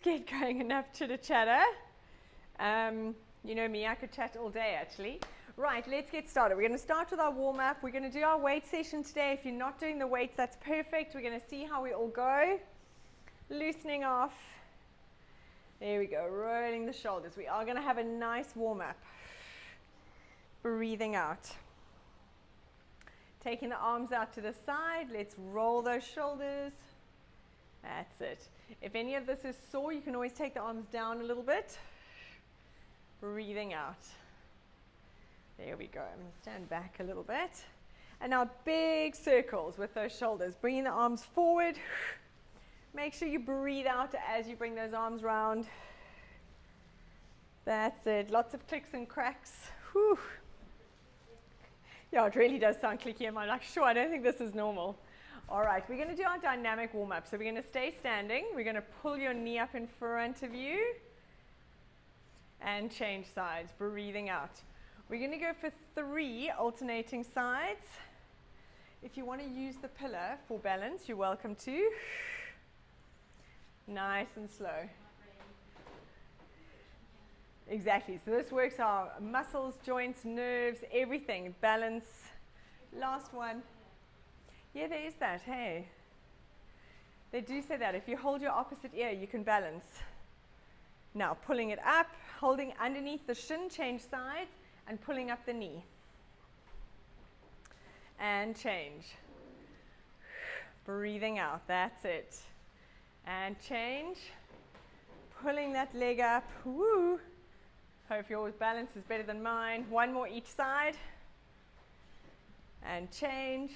Get going, enough chitter chatter. You know me, I could chat all day actually. Right, let's get started. We're going to start with our warm-up. We're going to do our weight session today. If you're not doing the weights, that's perfect. We're going to see how we all go. Loosening off. There we go, rolling the shoulders. We are going to have a nice warm-up. Breathing out. Taking the arms out to the side. Let's roll those shoulders. That's it. If any of this is sore, you can always take the arms down a little bit. Breathing out. There we go. I'm going to stand back a little bit. And now big circles with those shoulders. Bringing the arms forward. Make sure you breathe out as you bring those arms round. That's it. Lots of clicks and cracks. Whew. Yeah, it really does sound clicky. I'm like, sure, I don't think this is normal. All right, we're going to do our dynamic warm-up. So we're going to stay standing. We're going to pull your knee up in front of you and change sides, breathing out. We're going to go for 3 alternating sides. If you want to use the pillar for balance, you're welcome to. Nice and slow. Exactly. So this works our muscles, joints, nerves, everything. Balance. Last one. Yeah, there is that, hey. They do say that. If you hold your opposite ear, you can balance. Now, pulling it up, holding underneath the shin, change sides, and pulling up the knee. And change. Breathing out, that's it. And change. Pulling that leg up, woo. Hope your balance is better than mine. 1 more each side. And change.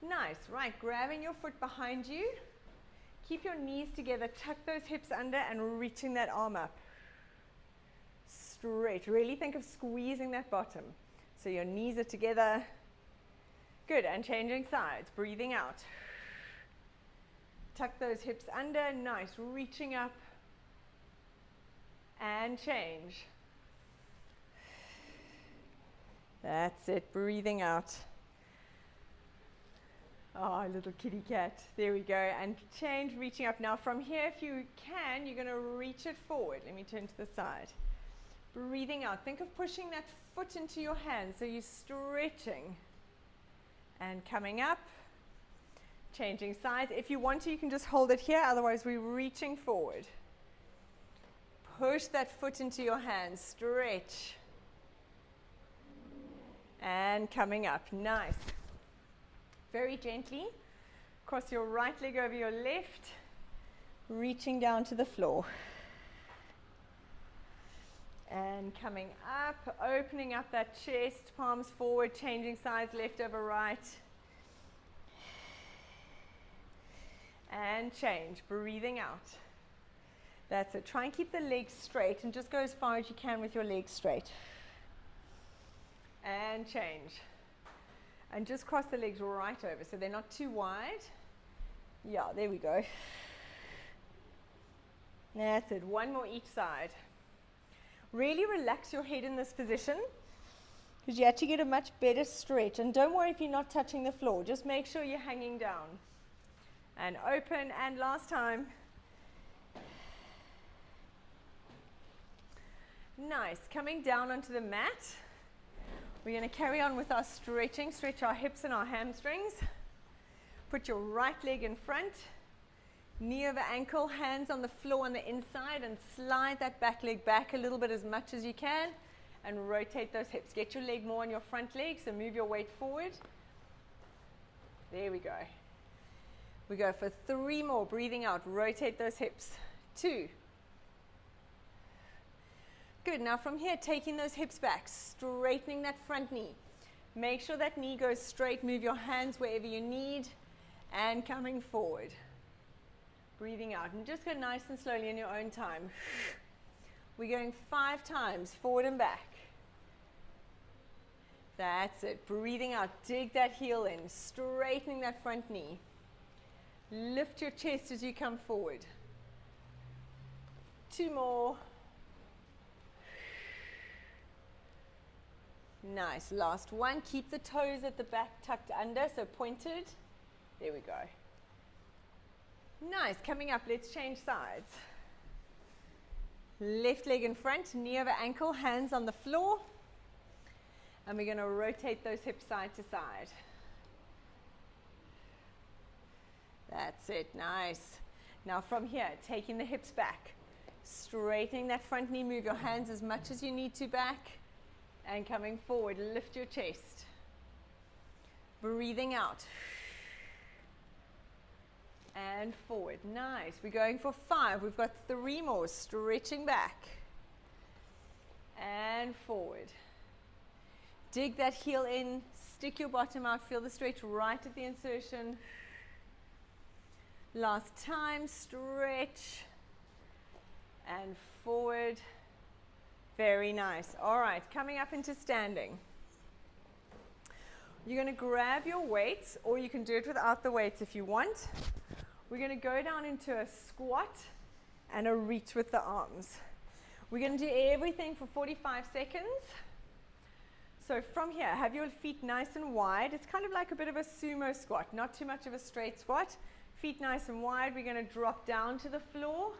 Nice, right, grabbing your foot behind you. Keep your knees together, tuck those hips under and reaching that arm up. Straight, really think of squeezing that bottom. So your knees are together. Good, and changing sides, breathing out. Tuck those hips under, nice, reaching up. And change. That's it, breathing out. Oh, little kitty cat. There we go. And change, reaching up. Now from here, if you can, you're going to reach it forward. Let me turn to the side. Breathing out. Think of pushing that foot into your hand. So you're stretching. And coming up. Changing sides. If you want to, you can just hold it here. Otherwise, we're reaching forward. Push that foot into your hand. Stretch. And coming up. Nice. Very gently, cross your right leg over your left, reaching down to the floor. And coming up, opening up that chest, palms forward, changing sides, left over right. And change, breathing out. That's it. Try and keep the legs straight and just go as far as you can with your legs straight. And change. And just cross the legs right over so they're not too wide. Yeah, there we go. That's it. 1 more each side. Really relax your head in this position because you actually get a much better stretch. And don't worry if you're not touching the floor. Just make sure you're hanging down. And open. And last time. Nice. Coming down onto the mat. We're going to carry on with our stretching. Stretch our hips and our hamstrings. Put your right leg in front. Knee over ankle, hands on the floor on the inside, and slide that back leg back a little bit as much as you can. And rotate those hips. Get your leg more on your front leg, so move your weight forward. There we go. We go for 3 more. Breathing out. Rotate those hips. 2. Good. Now from here, taking those hips back, straightening that front knee. Make sure that knee goes straight. Move your hands wherever you need. And coming forward. Breathing out. And just go nice and slowly in your own time. We're going 5 times, forward and back. That's it. Breathing out. Dig that heel in. Straightening that front knee. Lift your chest as you come forward. 2 more. Nice. Last one. Keep the toes at the back tucked under, so pointed. There we go. Nice. Coming up, let's change sides. Left leg in front, knee over ankle, hands on the floor. And we're going to rotate those hips side to side. That's it. Nice. Now from here, taking the hips back, straightening that front knee, move your hands as much as you need to back, and coming forward, lift your chest. Breathing out. And forward. Nice. We're going for 5. We've got 3 more. Stretching back. And forward. Dig that heel in. Stick your bottom out. Feel the stretch right at the insertion. Last time. Stretch. And forward. Very nice. All right. Coming up into standing. You're going to grab your weights, or you can do it without the weights if you want. We're going to go down into a squat and a reach with the arms. We're going to do everything for 45 seconds. So from here, have your feet nice and wide. It's kind of like a bit of a sumo squat, not too much of a straight squat. Feet nice and wide. We're going to drop down to the floor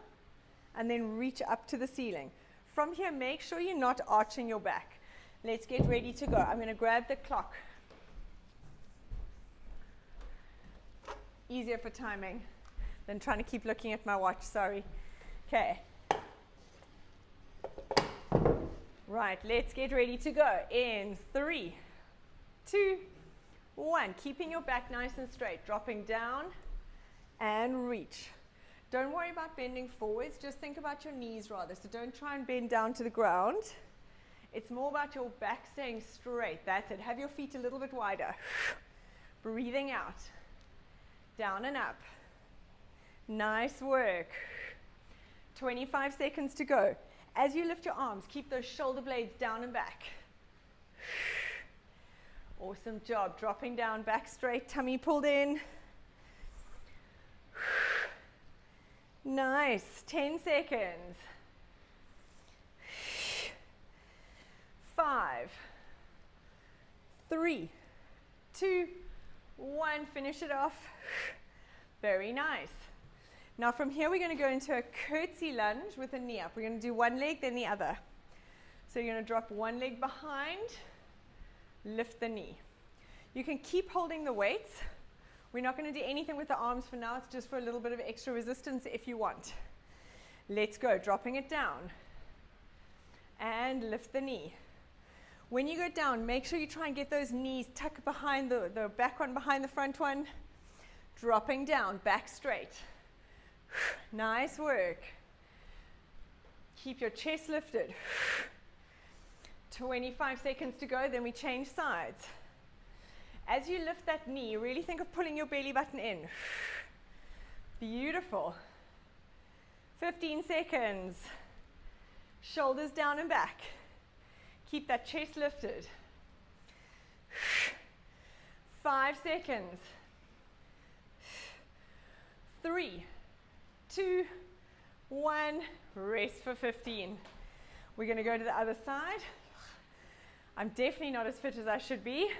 and then reach up to the ceiling. From here, make sure you're not arching your back. Let's get ready to go. I'm going to grab the clock. Easier for timing than trying to keep looking at my watch, sorry. Okay. Right, let's get ready to go. In 3, 2, 1. Keeping your back nice and straight. Dropping down and reach. Don't worry about bending forwards. Just think about your knees rather. So don't try and bend down to the ground. It's more about your back staying straight. That's it. Have your feet a little bit wider. Breathing out. Down and up. Nice work. 25 seconds to go. As you lift your arms, keep those shoulder blades down and back. Awesome job. Dropping down, back straight, tummy pulled in. Nice. 10 seconds. 5, 3, 2, 1. Finish it off. Very nice. Now from here, we're going to go into a curtsy lunge with a knee up. We're going to do one leg, then the other. So you're going to drop one leg behind, lift the knee. You can keep holding the weights. We're not going to do anything with the arms for now. It's just for a little bit of extra resistance if you want. Let's go. Dropping it down. And lift the knee. When you go down, make sure you try and get those knees tucked behind the back one behind the front one. Dropping down, back straight. Nice work. Keep your chest lifted. 25 seconds to go, then we change sides. As you lift that knee, really think of pulling your belly button in. Beautiful. 15 seconds. Shoulders down and back. Keep that chest lifted. 5 seconds. 3, 2, 1. Rest for 15. We're going to go to the other side. I'm definitely not as fit as I should be.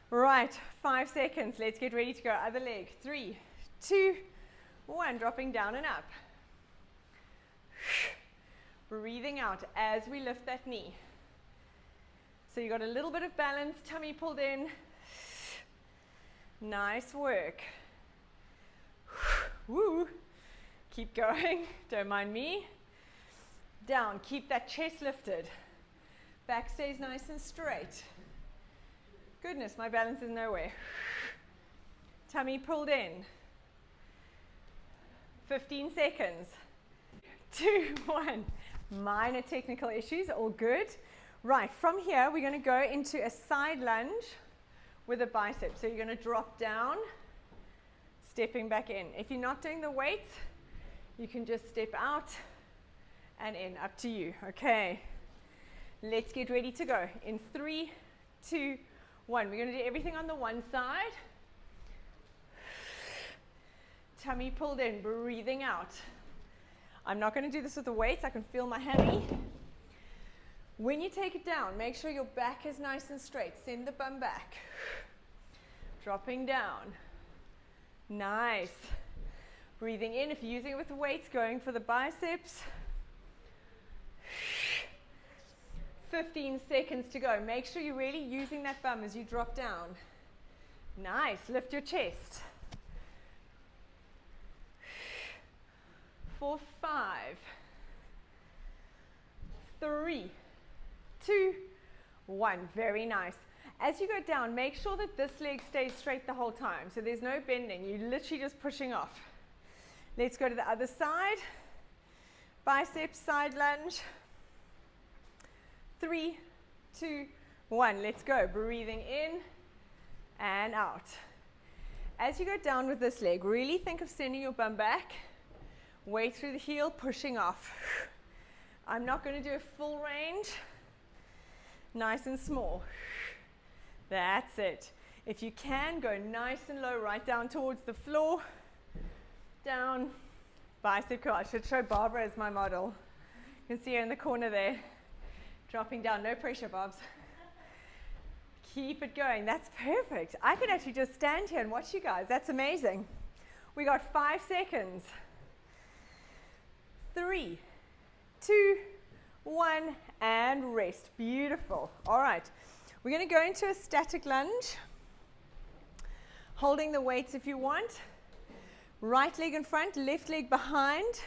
Right, 5 seconds. Let's get ready to go. Other leg. 3, 2, 1. Dropping down and up. Breathing out as we lift that knee. So you got a little bit of balance, tummy pulled in. Nice work. Woo. Keep going. Don't mind me. Down. Keep that chest lifted. Back stays nice and straight. Goodness, my balance is nowhere. Tummy pulled in. 15 seconds. 2, 1. Minor technical issues, all good. Right, from here, we're going to go into a side lunge with a bicep. So you're going to drop down, stepping back in. If you're not doing the weights, you can just step out and in, up to you. Okay, let's get ready to go. In 3, 2, 1. We're going to do everything on the one side. Tummy pulled in, breathing out. I'm not going to do this with the weights. I can feel my hammy. When you take it down, make sure your back is nice and straight. Send the bum back. Dropping down. Nice. Breathing in, if you're using it with the weights, going for the biceps. 15 seconds to go. Make sure you're really using that bum as you drop down. Nice. Lift your chest. 4, 5, 3, 2, 1. Very nice. As you go down, make sure that this leg stays straight the whole time. So there's no bending. You're literally just pushing off. Let's go to the other side. Biceps, side lunge. 3, 2, 1. Let's go. Breathing in and out. As you go down with this leg, really think of sending your bum back. Weight through the heel, pushing off. I'm not going to do a full range. Nice and small. That's it. If you can, go nice and low, right down towards the floor. Down. Bicep curl. I should show Barbara as my model. You can see her in the corner there. Dropping down. No pressure, Bobs. Keep it going. That's perfect. I could actually just stand here and watch you guys. That's amazing. We got 5 seconds. 3, 2, 1, and rest. Beautiful. All right. We're going to go into a static lunge. Holding the weights if you want. Right leg in front, left leg behind.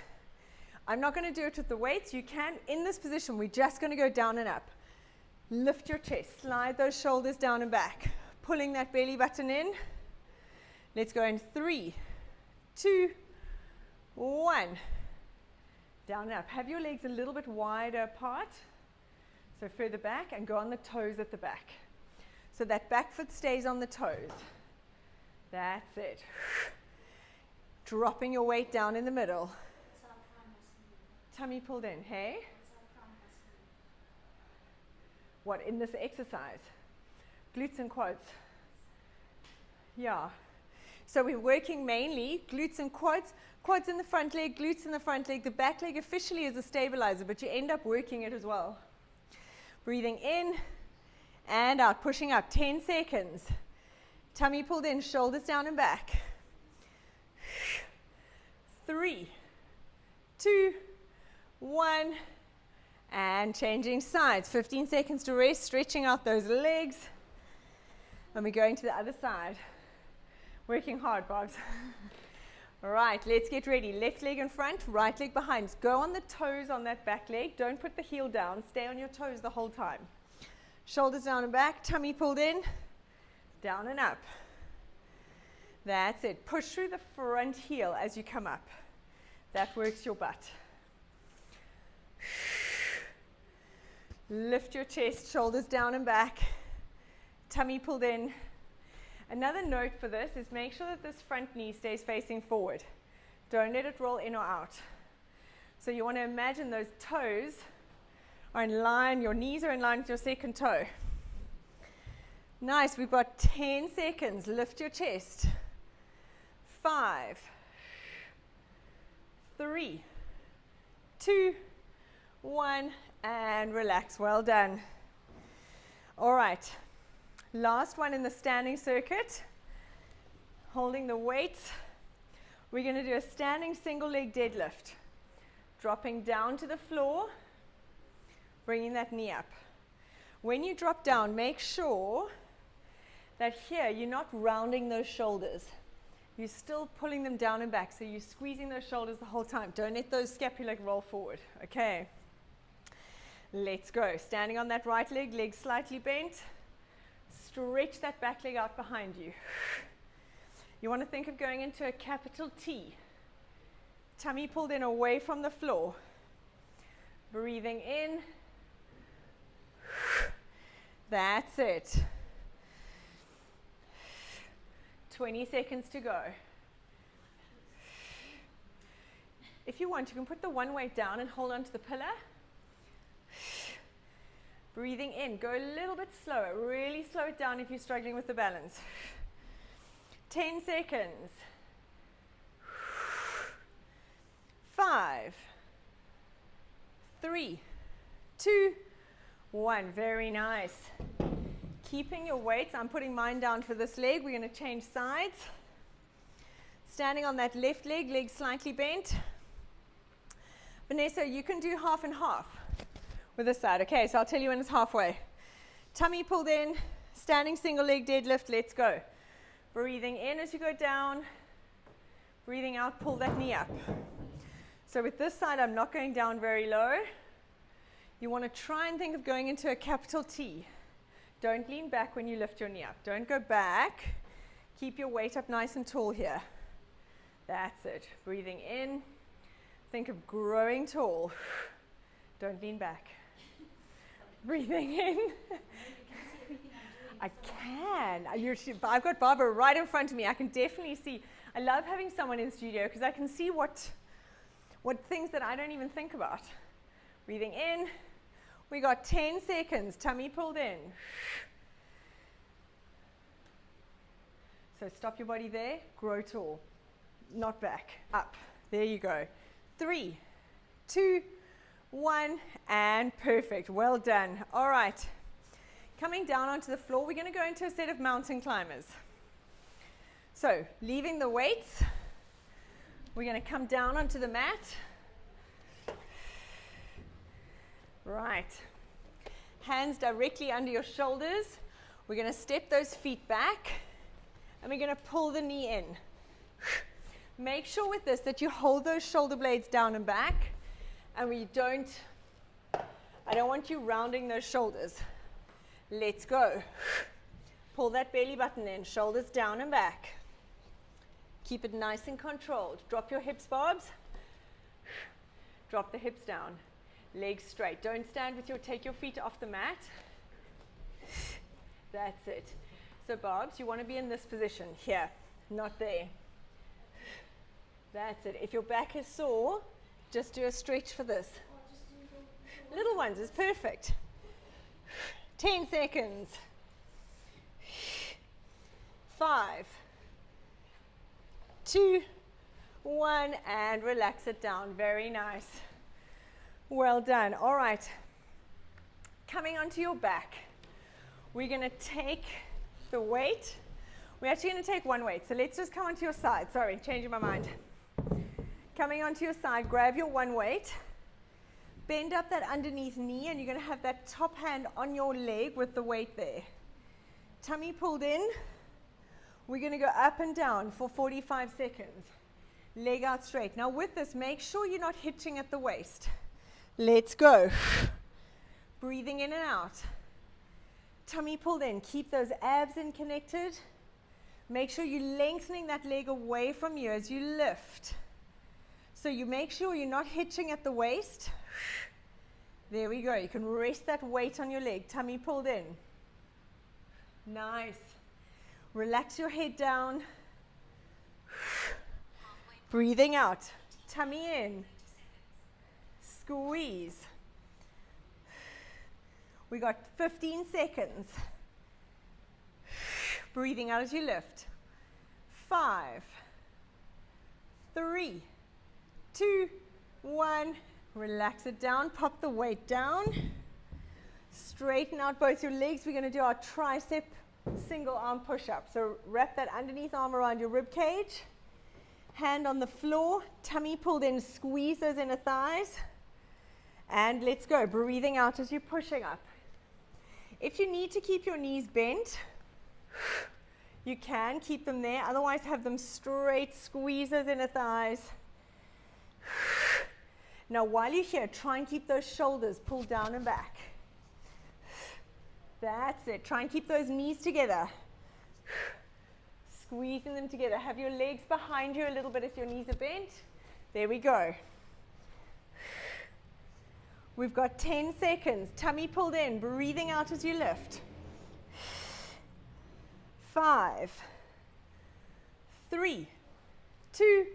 I'm not going to do it with the weights. You can, in this position, we're just going to go down and up. Lift your chest. Slide those shoulders down and back. Pulling that belly button in. Let's go in 3, 2, 1. Down and up. Have your legs a little bit wider apart. So further back and go on the toes at the back. So that back foot stays on the toes. That's it. Dropping your weight down in the middle. Tummy pulled in, hey? What, in this exercise? Glutes and quads. Yeah. So we're working mainly glutes and quads. Quads in the front leg, glutes in the front leg. The back leg officially is a stabilizer, but you end up working it as well. Breathing in and out, pushing up. 10 seconds. Tummy pulled in, shoulders down and back. 3, 2, 1, and changing sides. 15 seconds to rest, stretching out those legs. And we're going to the other side. Working hard, Bobs. All right, let's get ready. Left leg in front, right leg behind. Go on the toes on that back leg. Don't put the heel down. Stay on your toes the whole time. Shoulders down and back, tummy pulled in, down and up. That's it. Push through the front heel as you come up. That works your butt. Lift your chest, shoulders down and back, tummy pulled in. Another note for this is make sure that this front knee stays facing forward. Don't let it roll in or out. So you want to imagine those toes are in line, your knees are in line with your second toe. Nice, we've got 10 seconds. Lift your chest. 5, 3, 2, 1, and relax. Well done. All right. Last one in the standing circuit. Holding the weights. We're going to do a standing single leg deadlift. Dropping down to the floor. Bringing that knee up. When you drop down, make sure that here you're not rounding those shoulders. You're still pulling them down and back, so you're squeezing those shoulders the whole time. Don't let those scapulae roll forward. Okay. Let's go. Standing on that right leg, legs slightly bent. Stretch that back leg out behind you. You want to think of going into a capital T. Tummy pulled in away from the floor. Breathing in. That's it. 20 seconds to go. If you want, you can put the one weight down and hold on to the pillar. Breathing in. Go a little bit slower. Really slow it down if you're struggling with the balance. 10 seconds. 5, 3, 2, 1. Very nice. Keeping your weights. I'm putting mine down for this leg. We're going to change sides. Standing on that left leg, leg slightly bent. Vanessa, you can do half and half with this side. Okay, so I'll tell you when it's halfway. Tummy pulled in, standing single leg deadlift, let's go. Breathing in as you go down, breathing out, pull that knee up. So with this side, I'm not going down very low. You want to try and think of going into a capital T. Don't lean back when you lift your knee up. Don't go back. Keep your weight up nice and tall here. That's it. Breathing in. Think of growing tall. Don't lean back. Breathing in. I can. I've got Barbara right in front of me. I can definitely see. I love having someone in studio because I can see what things that I don't even think about. Breathing in. We got 10 seconds. Tummy pulled in. So stop your body there. Grow tall. Not back. Up. There you go. 3, 2, 1, and perfect. Well done. All right. Coming down onto the floor, we're going to go into a set of mountain climbers. So, leaving the weights, we're going to come down onto the mat. Right. Hands directly under your shoulders. We're going to step those feet back, and we're going to pull the knee in. Make sure with this that you hold those shoulder blades down and back, and I don't want you rounding those shoulders. Let's go. Pull that belly button in, shoulders down and back. Keep it nice and controlled. Drop your hips, Barbs. Drop the hips down. Legs straight. Don't stand take your feet off the mat. That's it. So Barbs, you want to be in this position here, not there. That's it. If your back is sore, just do a stretch for this. Little ones is perfect. 10 seconds. 5, 2, 1, and relax it down. Very nice. Well done. All right. Coming onto your back, we're going to take the weight. We're actually going to take one weight. So let's just come onto your side. Sorry, changing my mind. Coming onto your side, grab your one weight. Bend up that underneath knee, and you're going to have that top hand on your leg with the weight there. Tummy pulled in. We're going to go up and down for 45 seconds. Leg out straight. Now with this, make sure you're not hitching at the waist. Let's go. Breathing in and out. Tummy pulled in. Keep those abs in connected. Make sure you're lengthening that leg away from you as you lift. So you make sure you're not hitching at the waist. There we go. You can rest that weight on your leg. Tummy pulled in. Nice. Relax your head down. Breathing out. Tummy in. Squeeze. We got 15 seconds. Breathing out as you lift. 5, 3, 2, 1. Relax it down. Pop the weight down. Straighten out both your legs. We're going to do our tricep single arm push-up. So wrap that underneath arm around your rib cage. Hand on the floor. Tummy pulled in. Squeeze those inner thighs. And let's go. Breathing out as you're pushing up. If you need to keep your knees bent, you can keep them there. Otherwise, have them straight. Squeeze those inner thighs. Now, while you're here, try and keep those shoulders pulled down and back. That's it. Try and keep those knees together. Squeezing them together. Have your legs behind you a little bit if your knees are bent. There we go. We've got 10 seconds. Tummy pulled in. Breathing out as you lift. 5, 3, 2,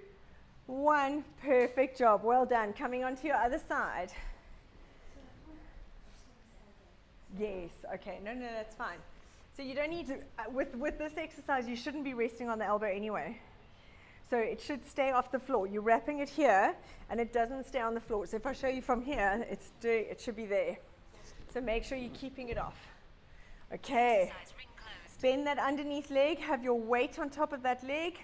1. Perfect job. Well done. Coming onto your other side. Yes. Okay. No, that's fine. So you don't need to, with this exercise, you shouldn't be resting on the elbow anyway. So it should stay off the floor. You're wrapping it here, and it doesn't stay on the floor. So if I show you from here, it should be there. So make sure you're keeping it off. Okay. Bend that underneath leg. Have your weight on top of that leg.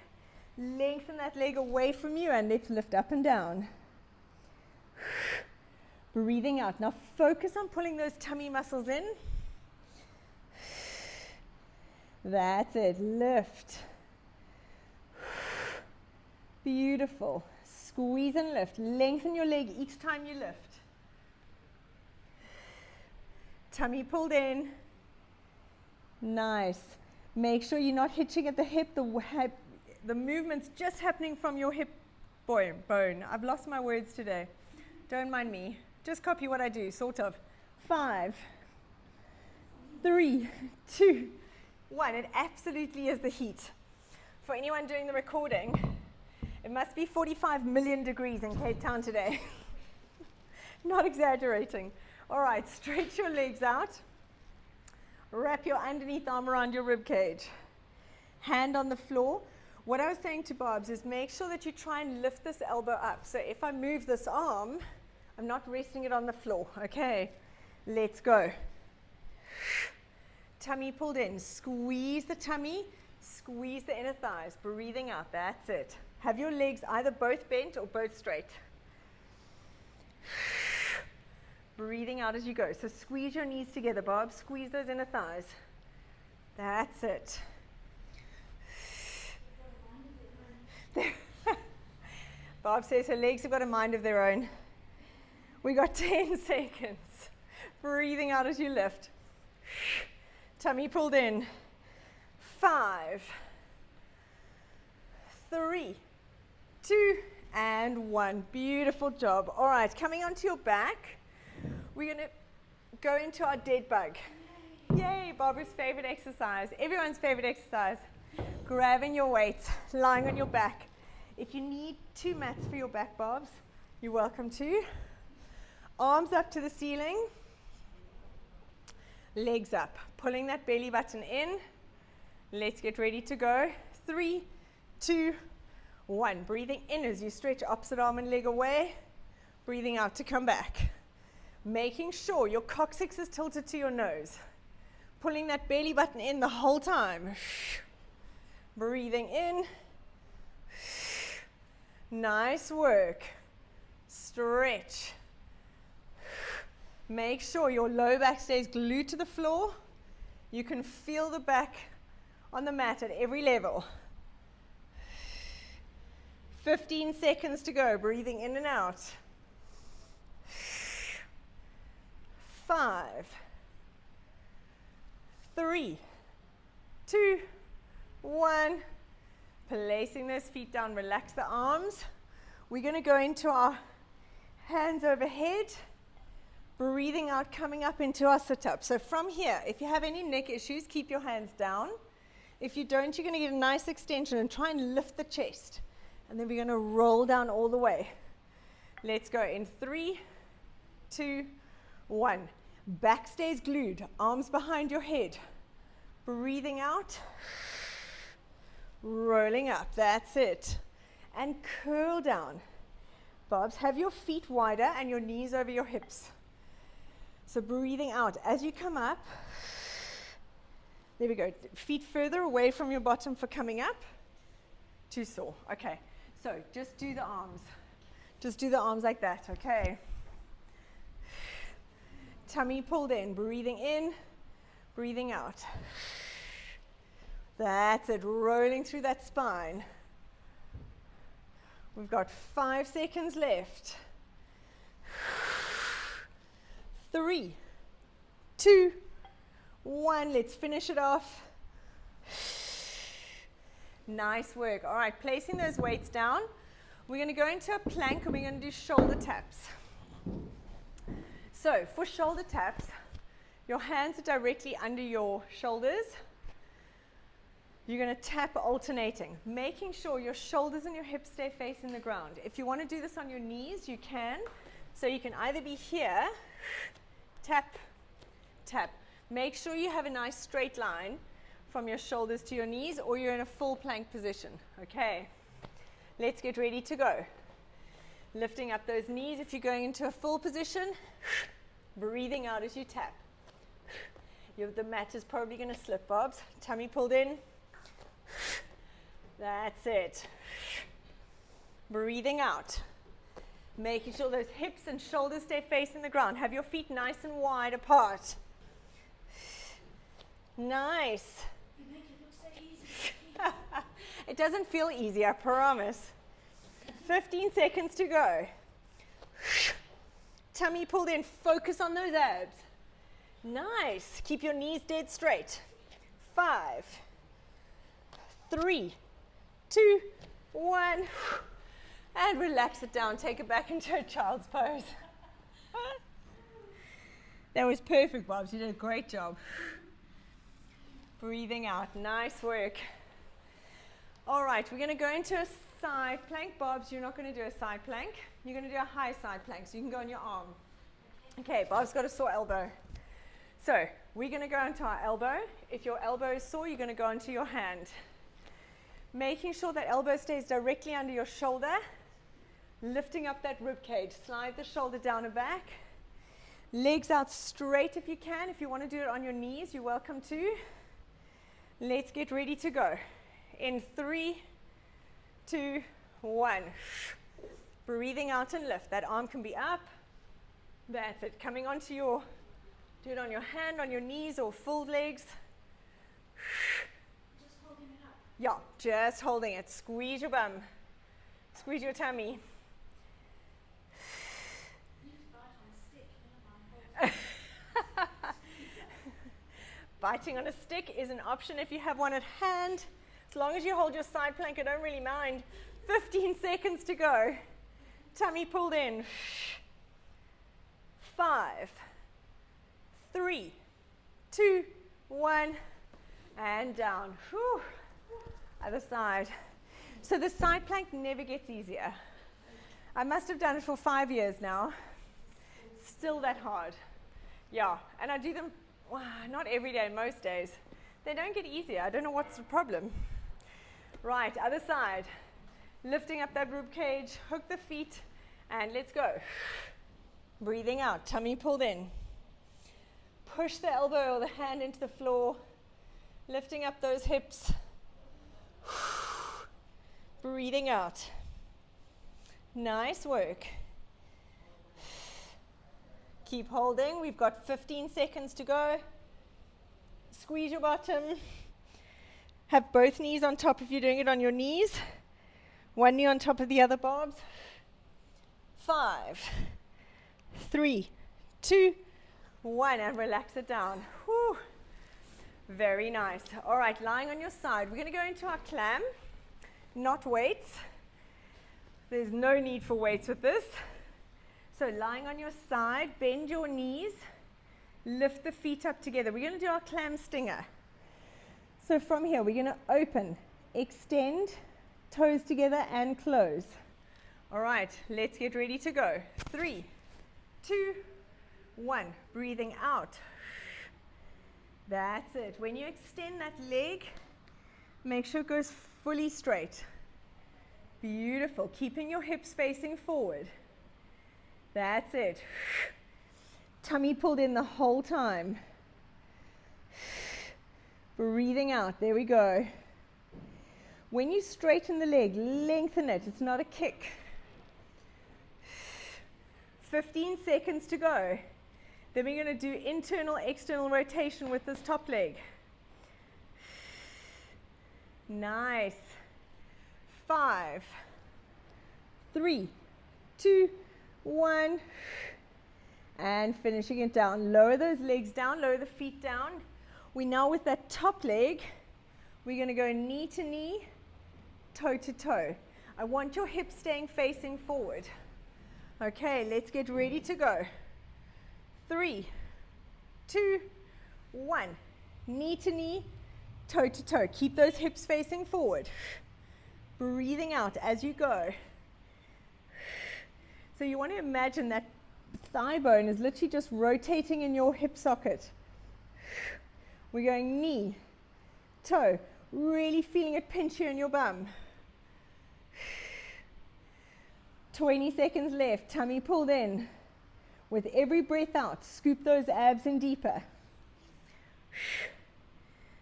Lengthen that leg away from you and let's lift up and down. Breathing out. Now focus on pulling those tummy muscles in. That's it. Lift. Beautiful. Squeeze and lift. Lengthen your leg each time you lift. Tummy pulled in. Nice. Make sure you're not hitching at the hip. The movement's just happening from your hip bone. I've lost my words today. Don't mind me. Just copy what I do, sort of. 5, 3, 2, 1. It absolutely is the heat. For anyone doing the recording, it must be 45 million degrees in Cape Town today. Not exaggerating. All right, stretch your legs out. Wrap your underneath arm around your rib cage. Hand on the floor. What I was saying to Bobs is make sure that you try and lift this elbow up. So if I move this arm, I'm not resting it on the floor. Okay, let's go. Tummy pulled in. Squeeze the tummy. Squeeze the inner thighs. Breathing out. That's it. Have your legs either both bent or both straight. Breathing out as you go. So squeeze your knees together, Bob. Squeeze those inner thighs. That's it. Bob says her legs have got a mind of their own. We got 10 seconds. Breathing out as you lift. Tummy pulled in. 5, 3, 2, and 1. Beautiful job. All right, coming onto your back, we're going to go into our dead bug. Yay, Barbara's favorite exercise. Everyone's favorite exercise. Grabbing your weights, lying on your back. If you need 2 mats for your back, Bobs, you're welcome to. Arms up to the ceiling. Legs up. Pulling that belly button in. Let's get ready to go. 3, 2, 1. Breathing in as you stretch opposite arm and leg away. Breathing out to come back. Making sure your coccyx is tilted to your nose. Pulling that belly button in the whole time. Breathing in. Nice work. Stretch. Make sure your low back stays glued to the floor. You can feel the back on the mat at every level. 15 seconds to go. Breathing in and out. 5, 3, 2, 1. Placing those feet down. Relax the arms. We're going to go into our hands overhead. Breathing out, coming up into our sit-up. So from here, if you have any neck issues, keep your hands down. If you don't, you're going to get a nice extension and try and lift the chest. And then we're going to roll down all the way. Let's go in 3, 2, 1. Back stays glued, arms behind your head. Breathing out, rolling up, that's it. And curl down. Bobs, have your feet wider and your knees over your hips. So breathing out as you come up. There we go. Feet further away from your bottom for coming up. Too sore. Okay. So just do the arms. Just do the arms like that. Okay. Tummy pulled in. Breathing in. Breathing out. That's it. Rolling through that spine. We've got 5 seconds left. 3, 2, 1. Let's finish it off. Nice work. All right, placing those weights down. We're going to go into a plank and we're going to do shoulder taps. So for shoulder taps, your hands are directly under your shoulders. You're going to tap alternating, making sure your shoulders and your hips stay facing the ground. If you want to do this on your knees, you can. So you can either be here, tap, tap. Make sure you have a nice straight line from your shoulders to your knees, or you're in a full plank position. Okay, let's get ready to go. Lifting up those knees if you're going into a full position. Breathing out as you tap. The mat is probably going to slip, Bobs. Tummy pulled in. That's it. Breathing out. Making sure those hips and shoulders stay facing the ground. Have your feet nice and wide apart. Nice. You make it look so easy. It doesn't feel easy, I promise. 15 seconds to go. Tummy pulled in. Focus on those abs. Nice. Keep your knees dead straight. 5, 3, 2, 1. And relax it down. Take it back into a child's pose. That was perfect, Bobs. You did a great job. Breathing out. Nice work. All right, we're going to go into a side plank. Bobs, you're not going to do a side plank. You're going to do a high side plank, so you can go on your arm. Okay, Bob's got a sore elbow. So we're going to go into our elbow. If your elbow is sore, you're going to go into your hand. Making sure that elbow stays directly under your shoulder. Lifting up that rib cage. Slide the shoulder down and back. Legs out straight if you can. If you want to do it on your knees, you're welcome to. Let's get ready to go. In 3, 2, 1. Breathing out and lift. That arm can be up. That's it. Coming onto your, do it on your hand, on your knees, or full legs. Just holding it up. Yeah, just holding it. Squeeze your bum. Squeeze your tummy. You just bite on a stick. Never mind. Biting on a stick is an option if you have one at hand. As long as you hold your side plank, I don't really mind. 15 seconds to go. Tummy pulled in. 5, 3, 2, 1, and down. Whew. Other side. So the side plank never gets easier. I must have done it for 5 years now. Still that hard. Yeah, and I do them not every day, most days. They don't get easier. I don't know what's the problem. Right, other side. Lifting up that rib cage, hook the feet, and let's go. Breathing out, tummy pulled in. Push the elbow or the hand into the floor. Lifting up those hips. Breathing out. Nice work. Keep holding. We've got 15 seconds to go. Squeeze your bottom. Have both knees on top if you're doing it on your knees. One knee on top of the other, Bobs. 5, 3, 2, 1, and relax it down. Whew. Very nice. All right, lying on your side. We're going to go into our clam, not weights. There's no need for weights with this. So lying on your side, bend your knees, lift the feet up together. We're going to do our clam stinger. So from here, we're going to open, extend, toes together, and close. All right, let's get ready to go. 3, 2, 1. Breathing out. That's it. When you extend that leg, make sure it goes fully straight. Beautiful. Keeping your hips facing forward. That's it. Tummy pulled in the whole time. Breathing out. There we go. When you straighten the leg, lengthen it. It's not a kick. 15 seconds to go. Then we're going to do internal, external rotation with this top leg. Nice. 5, 3, 2, 1. And finishing it down. Lower those legs down, lower the feet down. We now, with that top leg, we're going to go knee to knee, toe to toe. I want your hips staying facing forward. Okay, let's get ready to go. 3, 2, 1. Knee to knee, toe to toe. Keep those hips facing forward. Breathing out as you go. So you want to imagine that thigh bone is literally just rotating in your hip socket. We're going knee, toe, really feeling it pinch here in your bum. 20 seconds left, tummy pulled in. With every breath out, scoop those abs in deeper.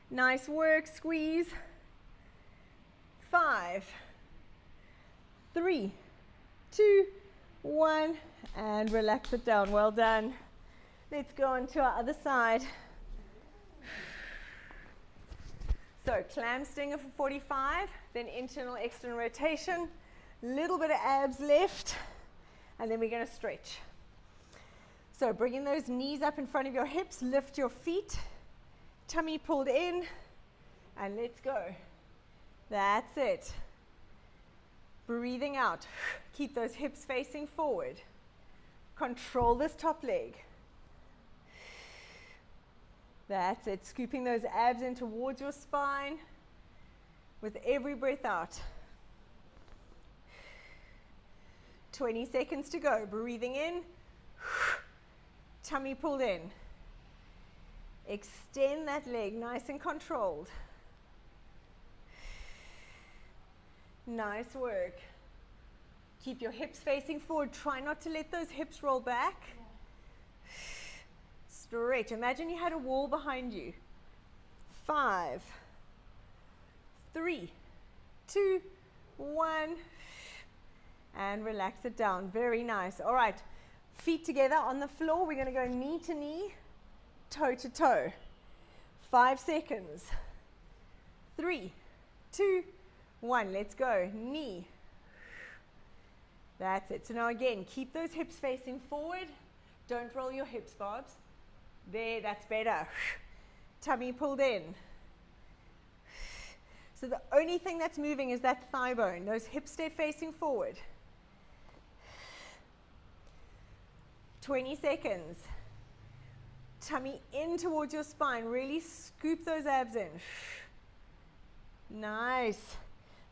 Nice work, squeeze. 5, 3, 2, 1, and relax it down. Well done. Let's go on to our other side. So clam stinger for 45, then internal external rotation, little bit of abs left, and then we're going to stretch. So bringing those knees up in front of your hips, lift your feet, tummy pulled in, and let's go. That's it. Breathing out. Keep those hips facing forward. Control this top leg. That's it. Scooping those abs in towards your spine with every breath out. 20 seconds to go. Breathing in. Tummy pulled in. Extend that leg nice and controlled. Nice work. Keep your hips facing forward. Try not to let those hips roll back. Stretch. Imagine you had a wall behind you. 5, 3, 2, 1. And relax it down. Very nice. All right. Feet together on the floor. We're going to go knee to knee, toe to toe. 5 seconds. 3, 2, 1. Let's go. Knee. That's it. So now again, keep those hips facing forward. Don't roll your hips, Bobs. There, that's better. Tummy pulled in. So the only thing that's moving is that thigh bone. Those hips stay facing forward. 20 seconds. Tummy in towards your spine. Really scoop those abs in. Nice.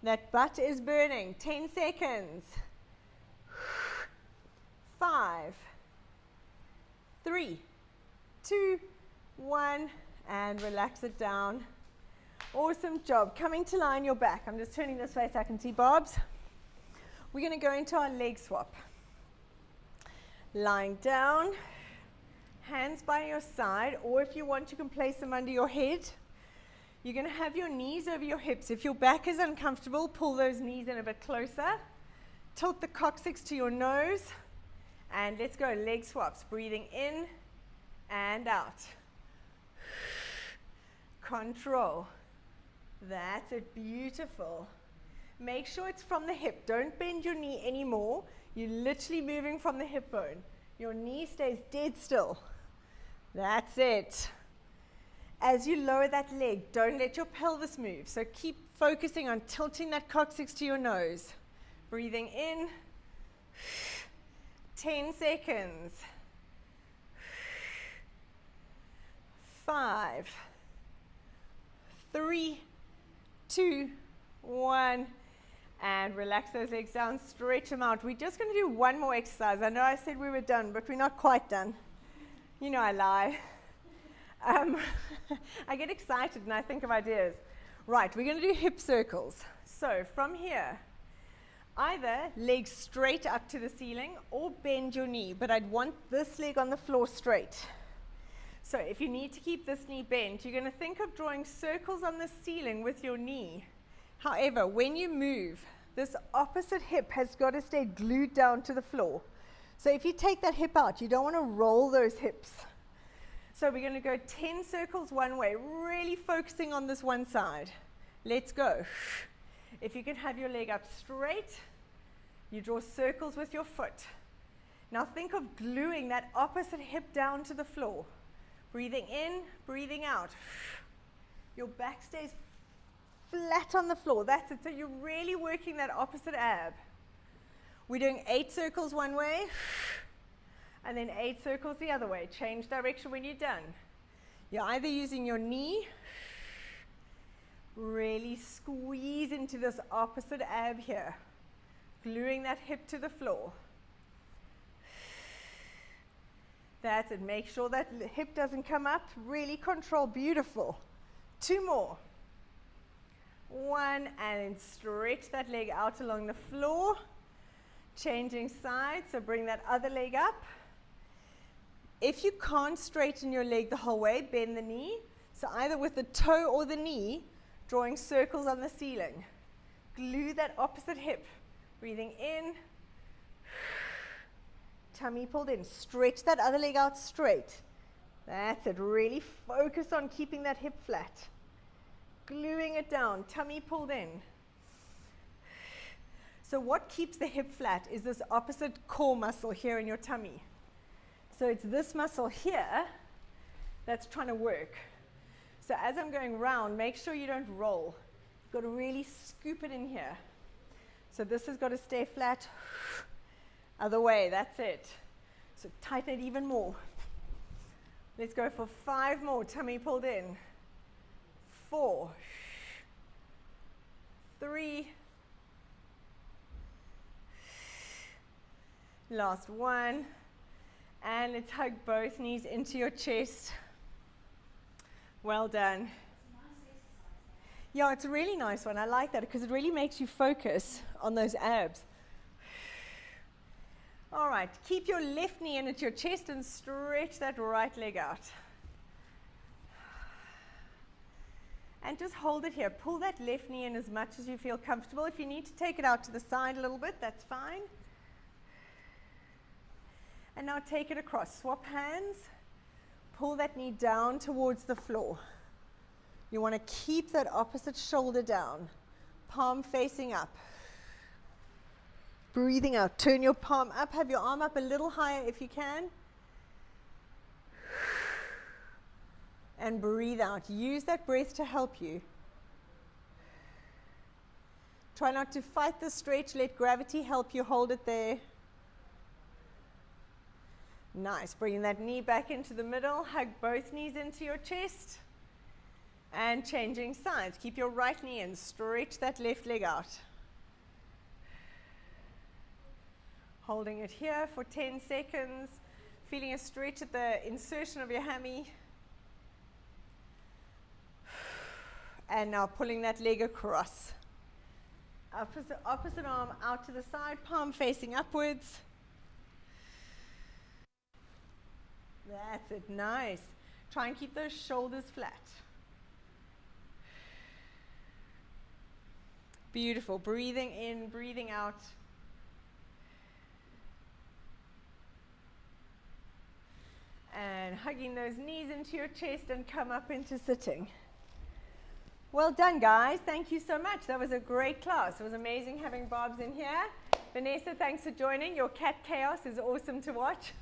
That butt is burning. 10 seconds. 5, 3, 2, 1, and relax it down. Awesome job. Coming to lie on your back. I'm just turning this way so I can see Bob's. We're going to go into our leg swap. Lying down, hands by your side, or if you want, you can place them under your head. You're going to have your knees over your hips. If your back is uncomfortable, pull those knees in a bit closer. Tilt the coccyx to your nose. And let's go. Leg swaps. Breathing in and out. Control. That's it. Beautiful. Make sure it's from the hip. Don't bend your knee anymore. You're literally moving from the hip bone. Your knee stays dead still. That's it. As you lower that leg, don't let your pelvis move. So keep focusing on tilting that coccyx to your nose. Breathing in. 10 seconds. 5, 3, 2, 1. And relax those legs down, stretch them out. We're just going to do one more exercise. I know I said we were done, but we're not quite done. You know I lie. I get excited and I think of ideas. Right, we're going to do hip circles. So from here, either legs straight up to the ceiling or bend your knee, but I'd want this leg on the floor straight. So if you need to keep this knee bent, you're going to think of drawing circles on the ceiling with your knee. However, when you move, this opposite hip has got to stay glued down to the floor. So if you take that hip out, you don't want to roll those hips. So we're going to go 10 circles one way, really focusing on this one side. Let's go. If you can have your leg up straight, you draw circles with your foot. Now think of gluing that opposite hip down to the floor. Breathing in, breathing out. Your back stays flat on the floor. That's it. So you're really working that opposite ab. We're doing 8 circles one way, and then 8 circles the other way. Change direction when you're done. You're either using your knee, really squeeze into this opposite ab here, gluing that hip to the floor. That's it. Make sure that hip doesn't come up. Really control. Beautiful. 2 more. 1, and then stretch that leg out along the floor. Changing sides, so bring that other leg up. If you can't straighten your leg the whole way, bend the knee. So either with the toe or the knee, drawing circles on the ceiling. Glue that opposite hip. Breathing in. Tummy pulled in. Stretch that other leg out straight. That's it. Really focus on keeping that hip flat. Gluing it down. Tummy pulled in. So what keeps the hip flat is this opposite core muscle here in your tummy. So it's this muscle here that's trying to work. So as I'm going round, make sure you don't roll. You've got to really scoop it in here. So this has got to stay flat. Other way, that's it. So tighten it even more. Let's go for 5 more. Tummy pulled in. 4, 3, last one. And let's hug both knees into your chest. Well done. Yeah, it's a really nice one. I like that because it really makes you focus on those abs. All right, keep your left knee in at your chest and stretch that right leg out. And just hold it here. Pull that left knee in as much as you feel comfortable. If you need to take it out to the side a little bit, that's fine. And now take it across. Swap hands. Pull that knee down towards the floor. You want to keep that opposite shoulder down. Palm facing up. Breathing out. Turn your palm up. Have your arm up a little higher if you can. And breathe out. Use that breath to help you. Try not to fight the stretch. Let gravity help you hold it there. Nice. Bringing that knee back into the middle. Hug both knees into your chest. And changing sides. Keep your right knee in. Stretch that left leg out. Holding it here for 10 seconds. Feeling a stretch at the insertion of your hammy. And now pulling that leg across. Opposite arm out to the side, palm facing upwards. That's it, nice. Try and keep those shoulders flat. Beautiful, breathing in, breathing out. And hugging those knees into your chest and come up into sitting. Well done, guys. Thank you so much. That was a great class. It was amazing having Barbs in here. Vanessa, thanks for joining. Your cat chaos is awesome to watch.